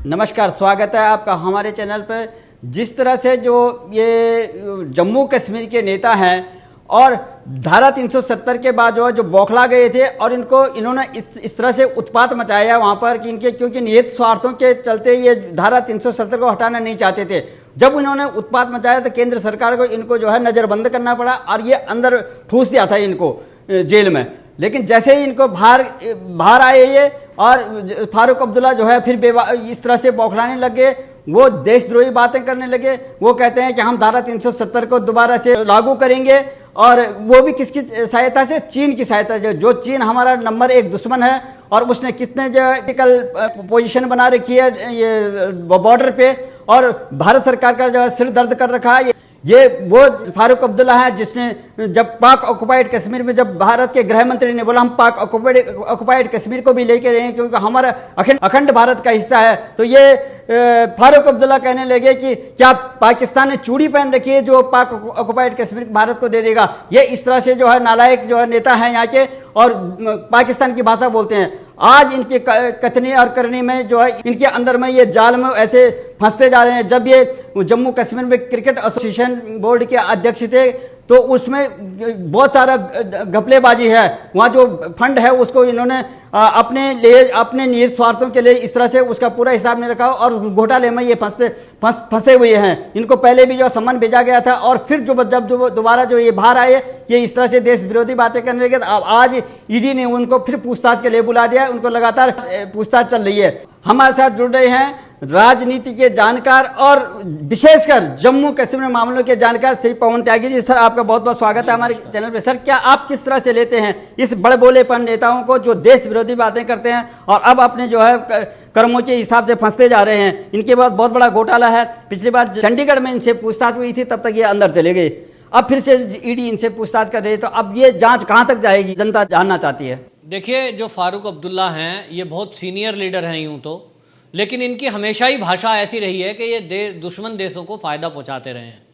नमस्कार, स्वागत है आपका हमारे चैनल पर। जिस तरह से जो ये जम्मू कश्मीर के नेता हैं और धारा 370 के बाद जो बौखला गए थे और इन्होंने इस तरह से उत्पात मचाया वहाँ पर कि क्योंकि निहित स्वार्थों के चलते ये धारा 370 को हटाना नहीं चाहते थे। जब इन्होंने उत्पात मचाया तो केंद्र सरकार को इनको जो है नज़रबंद करना पड़ा और ये अंदर ठूस दिया था इनको जेल में। लेकिन जैसे ही इनको बाहर आए ये और फारूक अब्दुल्ला जो है फिर इस तरह से बौखलाने लग गए, वो देशद्रोही बातें करने लगे। वो कहते हैं कि हम धारा 370 को दोबारा से लागू करेंगे और वो भी किसकी सहायता से? चीन की सहायता से। जो चीन हमारा नंबर 1 दुश्मन है और उसने कितने जो टिकल पोजीशन बना रखी है ये बॉर्डर पे और भारत सरकार का जो है सिर दर्द कर रखा है। ये वो फारूक अब्दुल्ला है जिसने जब पाक ऑक्युपाइड कश्मीर में जब भारत के गृह मंत्री ने बोला हम पाक ऑक्युपाइड कश्मीर को भी लेके रहे हैं क्योंकि हमारा अखंड भारत का हिस्सा है, तो ये फारूक अब्दुल्ला कहने लगे कि क्या पाकिस्तान ने चूड़ी पहन रखी है जो पाक ऑक्युपाइड कश्मीर भारत को दे देगा। ये इस तरह से जो है नालायक जो है नेता हैं यहाँ के और पाकिस्तान की भाषा बोलते हैं। आज इनके कथनी और करनी में जो है इनके अंदर में ये जाल में ऐसे फंसते जा रहे हैं। जब ये जम्मू कश्मीर में क्रिकेट एसोसिएशन बोर्ड के अध्यक्ष थे तो उसमें बहुत सारा घपलेबाजी है। वहाँ जो फंड है उसको इन्होंने अपने निहित स्वार्थों के लिए इस तरह से उसका पूरा हिसाब नहीं रखा और घोटाले में ये फंसे हुए हैं। इनको पहले भी जो सम्मान भेजा गया था और फिर जब दोबारा जो ये बाहर आए ये इस तरह से देश विरोधी बातें करने लगे। अब आज ईडी ने उनको फिर पूछताछ के लिए बुला दिया। उनको लगातार पूछताछ चल रही है। हमारे साथ जुड़ रहे हैं राजनीति के जानकार और विशेषकर जम्मू कश्मीर मामलों के जानकार श्री पवन त्यागी जी। सर, आपका बहुत बहुत स्वागत है हमारे चैनल पे। सर, क्या आप किस तरह से लेते हैं इस बड़बोलेपन नेताओं को जो देश विरोधी बातें करते हैं और अब अपने जो है कर्मों के हिसाब से फंसते जा रहे हैं? इनके बाद बहुत बड़ा घोटाला है। पिछली बार चंडीगढ़ में इनसे पूछताछ हुई थी, तब तक ये अंदर चले गए। अब फिर से ईडी इनसे पूछताछ कर रही है, तो अब ये जांच कहाँ तक जाएगी, जनता जानना चाहती है। देखिए, जो फारूक अब्दुल्ला हैं ये बहुत सीनियर लीडर हैं यूँ तो, लेकिन इनकी हमेशा ही भाषा ऐसी रही है कि ये दुश्मन देशों को फ़ायदा पहुंचाते रहे हैं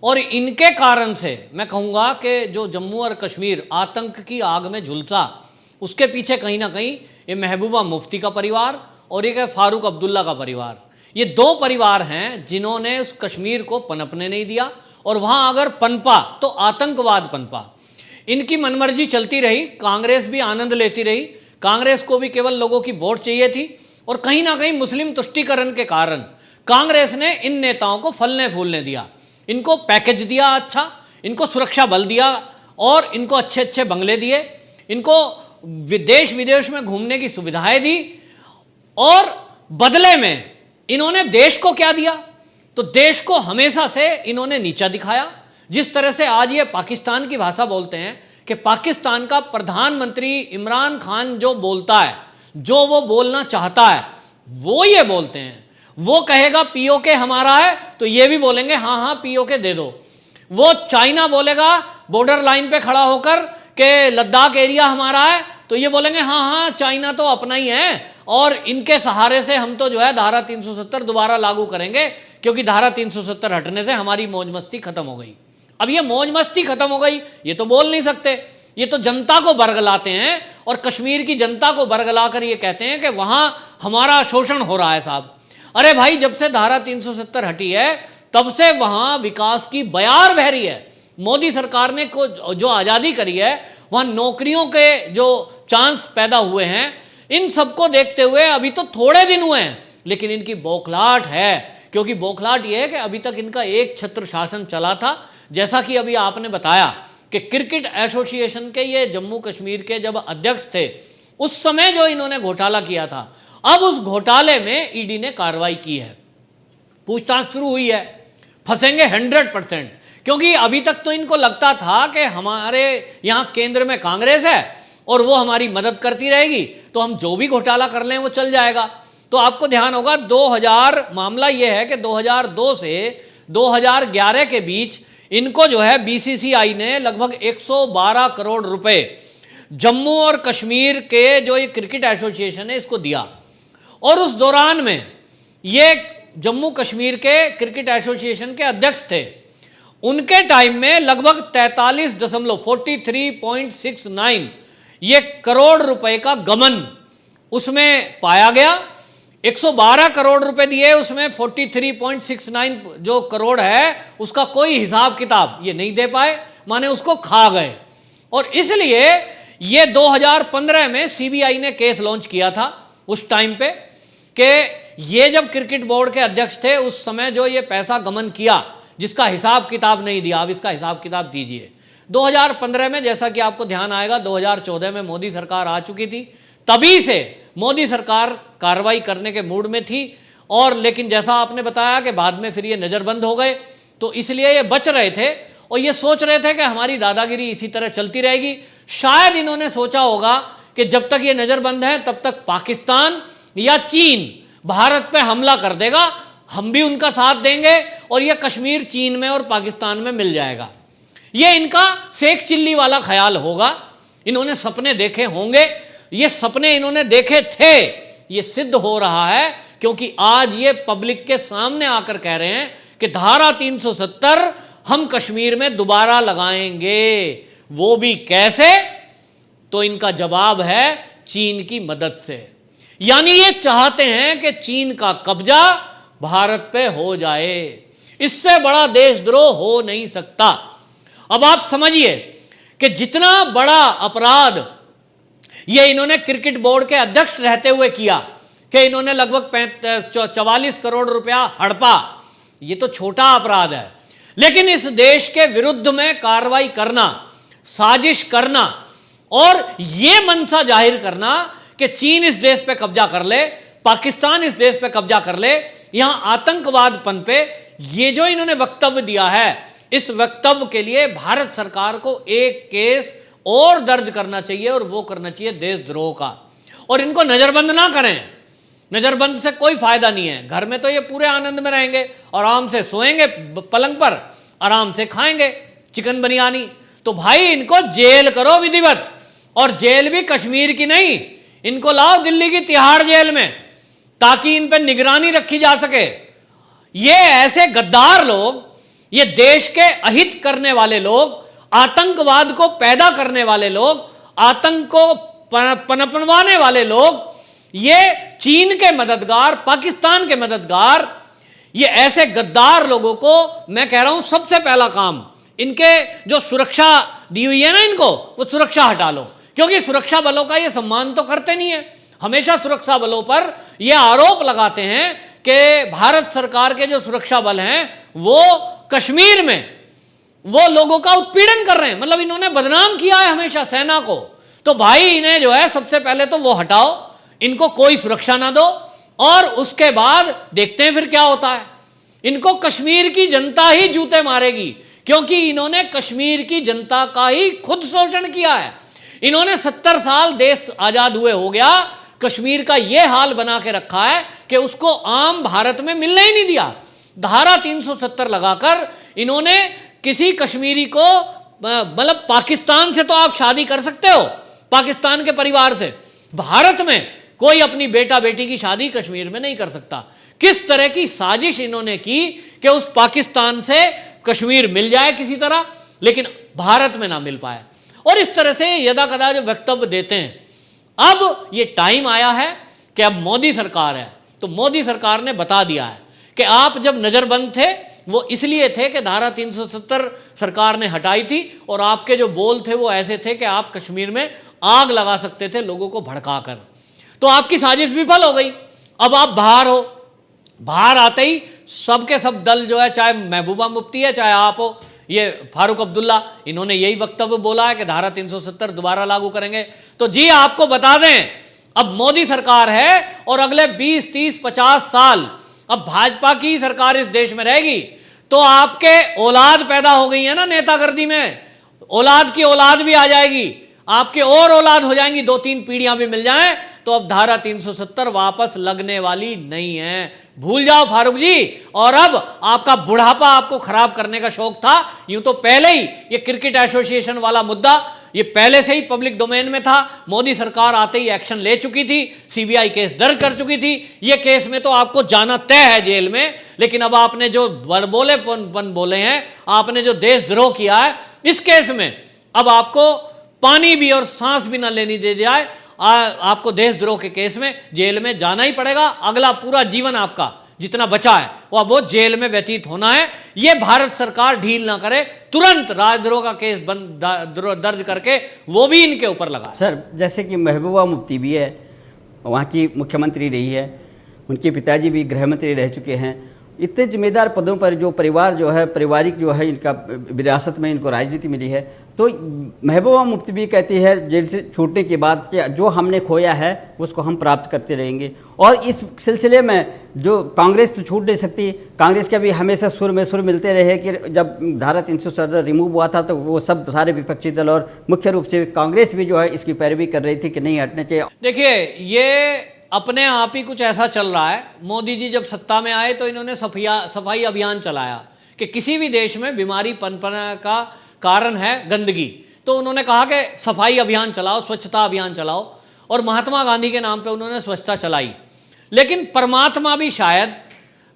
और इनके कारण से मैं कहूँगा कि जो जम्मू और कश्मीर आतंक की आग में झुलसा, उसके पीछे कहीं ना कहीं ये महबूबा मुफ्ती का परिवार और एक है फारूक अब्दुल्ला का परिवार। ये दो परिवार हैं जिन्होंने उस कश्मीर को पनपने नहीं दिया और वहाँ अगर पनपा तो आतंकवाद पनपा। इनकी मनमर्जी चलती रही, कांग्रेस भी आनंद लेती रही। कांग्रेस को भी केवल लोगों की वोट चाहिए थी और कहीं ना कहीं मुस्लिम तुष्टीकरण के कारण कांग्रेस ने इन नेताओं को फलने फूलने दिया। इनको पैकेज दिया अच्छा, इनको सुरक्षा बल दिया और इनको अच्छे अच्छे बंगले दिए, इनको देश विदेश में घूमने की सुविधाएं दी और बदले में इन्होंने देश को क्या दिया? तो देश को हमेशा से इन्होंने नीचा दिखाया। जिस तरह से आज ये पाकिस्तान की भाषा बोलते हैं कि पाकिस्तान का प्रधानमंत्री इमरान खान जो बोलता है, जो वो बोलना चाहता है वो ये बोलते हैं। वो कहेगा पीओके हमारा है तो ये भी बोलेंगे हाँ हाँ पीओके दे दो। वो चाइना बोलेगा बॉर्डर लाइन पे खड़ा होकर के लद्दाख एरिया हमारा है तो ये बोलेंगे हाँ हाँ चाइना तो अपना ही है और इनके सहारे से हम तो जो है धारा 370 दोबारा लागू करेंगे क्योंकि धारा 370 हटने से हमारी मौज मस्ती खत्म हो गई। अब ये मौज मस्ती खत्म हो गई ये तो बोल नहीं सकते, ये तो जनता को बरगलाते हैं और कश्मीर की जनता को बरगला कर ये कहते हैं कि वहां हमारा शोषण हो रहा है। साहब, अरे भाई, जब से धारा 370 हटी है तब से वहां विकास की बयार बह रही है। मोदी सरकार ने जो आज़ादी करी है वहां नौकरियों के जो चांस पैदा हुए हैं, इन सबको देखते हुए अभी तो थोड़े दिन हुए हैं लेकिन इनकी बौखलाहट है। क्योंकि बौखलाहट यह है कि अभी तक इनका एक छत्र शासन चला था। जैसा कि अभी आपने बताया कि क्रिकेट एसोसिएशन के ये जम्मू कश्मीर के जब अध्यक्ष थे उस समय जो इन्होंने घोटाला किया था, अब उस घोटाले में ईडी ने कार्रवाई की है, पूछताछ शुरू हुई है। फंसेंगे 100%, क्योंकि अभी तक तो इनको लगता था कि हमारे यहाँ केंद्र में कांग्रेस है और वो हमारी मदद करती रहेगी तो हम जो भी घोटाला कर लें वो चल जाएगा। तो आपको ध्यान होगा 2000 मामला ये है कि 2002 से 2011 के बीच इनको जो है बीसीसीआई ने लगभग 112 करोड़ रुपए जम्मू और कश्मीर के जो ये क्रिकेट एसोसिएशन है इसको दिया। और उस दौरान में ये जम्मू कश्मीर के क्रिकेट एसोसिएशन के अध्यक्ष थे। उनके टाइम में लगभग 43.69 ये करोड़ रुपए का गबन उसमें पाया गया। 112 करोड़ रुपए दिए, उसमें 43.69 जो करोड़ है उसका कोई हिसाब किताब ये नहीं दे पाए, माने उसको खा गए। और इसलिए ये 2015 में सीबीआई ने केस लॉन्च किया था उस टाइम पे कि ये जब क्रिकेट बोर्ड के अध्यक्ष थे उस समय जो ये पैसा गमन किया जिसका हिसाब किताब नहीं दिया, अब इसका हिसाब किताब दीजिए। 2015 में जैसा कि आपको ध्यान आएगा 2014 में मोदी सरकार आ चुकी थी, तभी से मोदी सरकार कार्रवाई करने के मूड में थी। और लेकिन जैसा आपने बताया कि बाद में फिर ये नज़रबंद हो गए, तो इसलिए ये बच रहे थे और ये सोच रहे थे कि हमारी दादागिरी इसी तरह चलती रहेगी। शायद इन्होंने सोचा होगा कि जब तक ये नज़रबंद है तब तक पाकिस्तान या चीन भारत पे हमला कर देगा, हम भी उनका साथ देंगे और ये कश्मीर चीन में और पाकिस्तान में मिल जाएगा। ये इनका शेख चिल्ली वाला ख्याल होगा। इन्होंने सपने देखे होंगे, ये सपने इन्होंने देखे थे, ये सिद्ध हो रहा है क्योंकि आज ये पब्लिक के सामने आकर कह रहे हैं कि धारा 370 हम कश्मीर में दोबारा लगाएंगे। वो भी कैसे? तो इनका जवाब है चीन की मदद से। यानी ये चाहते हैं कि चीन का कब्जा भारत पे हो जाए। इससे बड़ा देशद्रोह हो नहीं सकता। अब आप समझिए कि जितना बड़ा अपराध ये इन्होंने क्रिकेट बोर्ड के अध्यक्ष रहते हुए किया कि इन्होंने लगभग 44 करोड़ रुपया हड़पा, ये तो छोटा अपराध है। लेकिन इस देश के विरुद्ध में कार्रवाई करना, साजिश करना और ये मंशा जाहिर करना कि चीन इस देश पे कब्जा कर ले, पाकिस्तान इस देश पे कब्जा कर ले, यहां आतंकवाद पनपे, ये जो इन्होंने वक्तव्य दिया है, इस वक्तव्य के लिए भारत सरकार को एक केस और दर्ज करना चाहिए और वो करना चाहिए देशद्रोह का। और इनको नजरबंद ना करें, नजरबंद से कोई फायदा नहीं है। घर में तो ये पूरे आनंद में रहेंगे, आराम से सोएंगे पलंग पर, आराम से खाएंगे चिकन बिरयानी। तो भाई इनको जेल करो विधिवत, और जेल भी कश्मीर की नहीं, इनको लाओ दिल्ली की तिहाड़ जेल में ताकि इन पर निगरानी रखी जा सके। ये ऐसे गद्दार लोग, ये देश के अहित करने वाले लोग, आतंकवाद को पैदा करने वाले लोग, आतंक को पनपवाने वाले लोग, ये चीन के मददगार, पाकिस्तान के मददगार, ये ऐसे गद्दार लोगों को मैं कह रहा हूं सबसे पहला काम इनके जो सुरक्षा दी हुई है ना, इनको वो सुरक्षा हटा लो। क्योंकि सुरक्षा बलों का ये सम्मान तो करते नहीं है, हमेशा सुरक्षा बलों पर ये आरोप लगाते हैं कि भारत सरकार के जो सुरक्षा बल हैं वो कश्मीर में वो लोगों का उत्पीड़न कर रहे हैं। मतलब इन्होंने बदनाम किया है हमेशा सेना को। तो भाई इन्हें जो है सबसे पहले तो वो हटाओ, इनको कोई सुरक्षा ना दो, और उसके बाद देखते हैं फिर क्या होता है। इनको कश्मीर की जनता ही जूते मारेगी, क्योंकि इन्होंने कश्मीर की जनता का ही खुद शोषण किया है। इन्होंने 70 साल देश आजाद हुए हो गया, कश्मीर का यह हाल बना के रखा है कि उसको आम भारत में मिलने ही नहीं दिया। धारा 370 लगाकर इन्होंने किसी कश्मीरी को, मतलब पाकिस्तान से तो आप शादी कर सकते हो, पाकिस्तान के परिवार से, भारत में कोई अपनी बेटा बेटी की शादी कश्मीर में नहीं कर सकता। किस तरह की साजिश इन्होंने की कि उस पाकिस्तान से कश्मीर मिल जाए किसी तरह, लेकिन भारत में ना मिल पाए। और इस तरह से यदा कदा जो वक्तव्य देते हैं। अब ये टाइम आया है कि अब मोदी सरकार है, तो मोदी सरकार ने बता दिया है कि आप जब नजरबंद थे वो इसलिए थे कि धारा 370 सरकार ने हटाई थी, और आपके जो बोल थे वो ऐसे थे कि आप कश्मीर में आग लगा सकते थे लोगों को भड़काकर। तो आपकी साजिश विफल हो गई। अब आप बाहर हो, बाहर आते ही सबके सब दल जो है, चाहे महबूबा मुफ्ती है चाहे आप हो, ये फारूक अब्दुल्ला, इन्होंने यही वक्तव्य बोला है कि धारा 370 दोबारा लागू करेंगे। तो जी आपको बता दें, अब मोदी सरकार है और अगले 20, 30, 50 साल अब भाजपा की सरकार इस देश में रहेगी। तो आपके औलाद पैदा हो गई है ना नेतागर्दी में, औलाद की औलाद भी आ जाएगी, आपके और औलाद हो जाएंगी, 2-3 पीढ़ियां भी मिल जाएं, तो अब धारा 370 वापस लगने वाली नहीं है। भूल जाओ फारूक जी। और अब आपका बुढ़ापा आपको खराब करने का शौक था, यूं तो पहले ही ये क्रिकेट एसोसिएशन वाला मुद्दा ये पहले से ही पब्लिक डोमेन में था, मोदी सरकार आते ही एक्शन ले चुकी थी, सीबीआई केस दर्ज कर चुकी थी, ये केस में तो आपको जाना तय है जेल में। लेकिन अब आपने जो बड़बोलेपन बोले हैं, आपने जो देशद्रोह किया है, इस केस में अब आपको पानी भी और सांस भी ना लेनी दे जाए, आपको देशद्रोह के केस में जेल में जाना ही पड़ेगा। अगला पूरा जीवन आपका जितना बचा है वो जेल में व्यतीत होना है। ये भारत सरकार ढील ना करे, तुरंत राजद्रोह का केस दर्ज करके वो भी इनके ऊपर लगा। सर, जैसे कि महबूबा मुफ्ती भी है, वहाँ की मुख्यमंत्री रही है, उनके पिताजी भी गृह मंत्री रह चुके हैं। इतने जिम्मेदार पदों पर जो परिवार जो है, पारिवारिक जो है, इनका विरासत में इनको राजनीति मिली है। तो महबूबा मुफ्ती भी कहती है जेल से छूटने के बाद कि जो हमने खोया है उसको हम प्राप्त करते रहेंगे। और इस सिलसिले में जो कांग्रेस तो छूट नहीं सकती, कांग्रेस के भी हमेशा सुर में सुर मिलते रहे कि जब धारा 370 रिमूव हुआ था तो वो सब सारे विपक्षी दल और मुख्य रूप से कांग्रेस भी जो है इसकी पैरवी कर रही थी कि नहीं हटने चाहिए। देखिए, ये अपने आप ही कुछ ऐसा चल रहा है। मोदी जी जब सत्ता में आए तो इन्होंने सफाई अभियान चलाया कि किसी भी देश में बीमारी पनपने का कारण है गंदगी, तो उन्होंने कहा कि सफाई अभियान चलाओ, स्वच्छता अभियान चलाओ, और महात्मा गांधी के नाम पे उन्होंने स्वच्छता चलाई। लेकिन परमात्मा भी शायद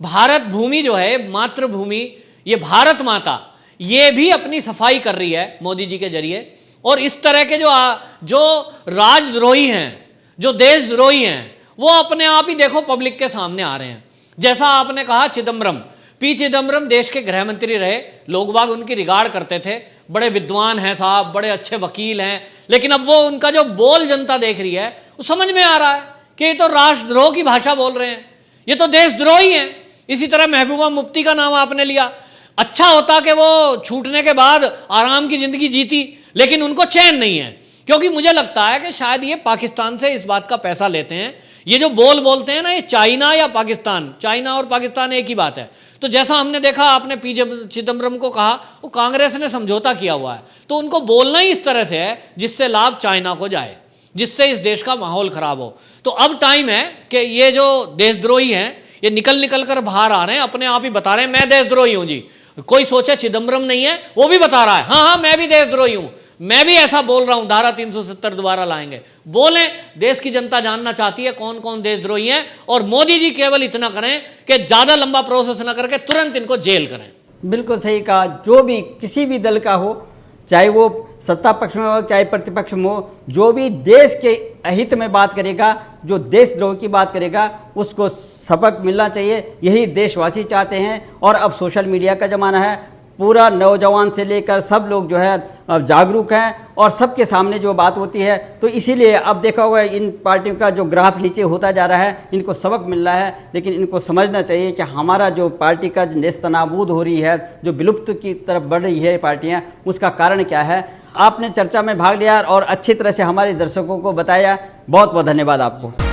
भारत भूमि जो है, मातृभूमि, ये भारत माता, ये भी अपनी सफाई कर रही है मोदी जी के जरिए। और इस तरह के जो राजद्रोही हैं, जो देशद्रोही हैं, वो अपने आप ही देखो पब्लिक के सामने आ रहे हैं। जैसा आपने कहा चिदम्बरम, पी चिदम्बरम देश के गृह मंत्री रहे, लोग बाग उनकी रिगार्ड करते थे, बड़े विद्वान हैं साहब, बड़े अच्छे वकील हैं। लेकिन अब वो उनका जो बोल जनता देख रही है, वो समझ में आ रहा है कि ये तो राष्ट्रद्रोह की भाषा बोल रहे हैं, ये तो देशद्रोही हैं। इसी तरह महबूबा मुफ्ती का नाम आपने लिया। अच्छा होता कि वो छूटने के बाद आराम की जिंदगी जीती, लेकिन उनको चैन नहीं है, क्योंकि मुझे लगता है कि शायद ये पाकिस्तान से इस बात का पैसा लेते हैं। ये जो बोलते हैं ना, ये चाइना या पाकिस्तान, चाइना और पाकिस्तान एक ही बात है। तो जैसा हमने देखा, आपने पी चिदम्बरम को कहा, वो कांग्रेस ने समझौता किया हुआ है, तो उनको बोलना ही इस तरह से है जिससे लाभ चाइना को जाए, जिससे इस देश का माहौल खराब हो। तो अब टाइम है कि ये जो देशद्रोही हैं, ये निकल कर बाहर आ रहे हैं, अपने आप ही बता रहे हैं मैं देशद्रोही हूं जी। कोई सोचे चिदम्बरम नहीं है, वो भी बता रहा है हाँ मैं भी देशद्रोही हूं, मैं भी ऐसा बोल रहा हूं, धारा 370 दोबारा लाएंगे। बोलें, देश की जनता जानना चाहती है कौन कौन देशद्रोही हैं, और मोदी जी केवल इतना करें कि ज्यादा लंबा प्रोसेस ना करके तुरंत इनको जेल करें। बिल्कुल सही कहा। जो भी किसी भी दल का हो, चाहे वो सत्ता पक्ष में हो चाहे प्रतिपक्ष में हो, जो भी देश के हित में बात करेगा, जो देशद्रोह की बात करेगा, उसको सबक मिलना चाहिए। यही देशवासी चाहते हैं। और अब सोशल मीडिया का ज़माना है, पूरा नौजवान से लेकर सब लोग जो है अब जागरूक हैं और सबके सामने जो बात होती है, तो इसीलिए अब देखा होगा इन पार्टियों का जो ग्राफ नीचे होता जा रहा है, इनको सबक मिल रहा है। लेकिन इनको समझना चाहिए कि हमारा जो पार्टी का नेस्तनाबूद हो रही है, जो विलुप्त की तरफ बढ़ रही है पार्टियां, उसका कारण क्या है। आपने चर्चा में भाग लिया और अच्छी तरह से हमारे दर्शकों को बताया। बहुत बहुत धन्यवाद आपको।